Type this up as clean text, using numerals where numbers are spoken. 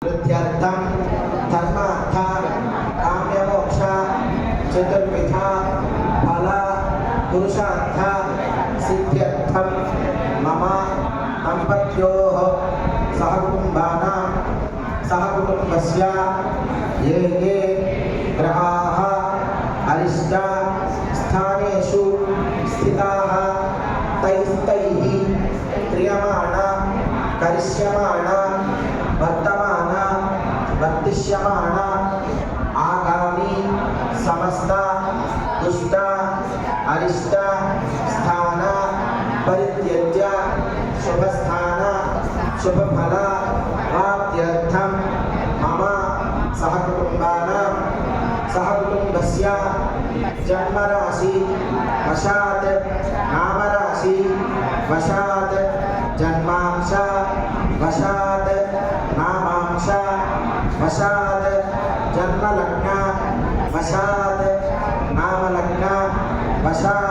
वृद्ध्यर्थं धर्मार्थ काम्यमोक्ष चतुर्विधा फल पुरुषार्थ सिद्ध्यर्थं मम दम्पत्योः सहकुटुम्बस्य ये ये ग्रहाः अरिष्ट स्थानेषु स्थिताः तैस्तैः क्रियमाण करिष्यमाण वर्तमान वर्तिष्यमाण आगामी समस्त दुष्ट अरिष्ट स्थान परित्यज्य शुभस्थान शुभफल प्राप्त्यर्थं मम सहकुटुम्बस्य जन्मराशि वशात् नामराशि वशात् जन्मांश वशात् नामांश वशात् जन्मलग्न वशात् नामलग्न वशात्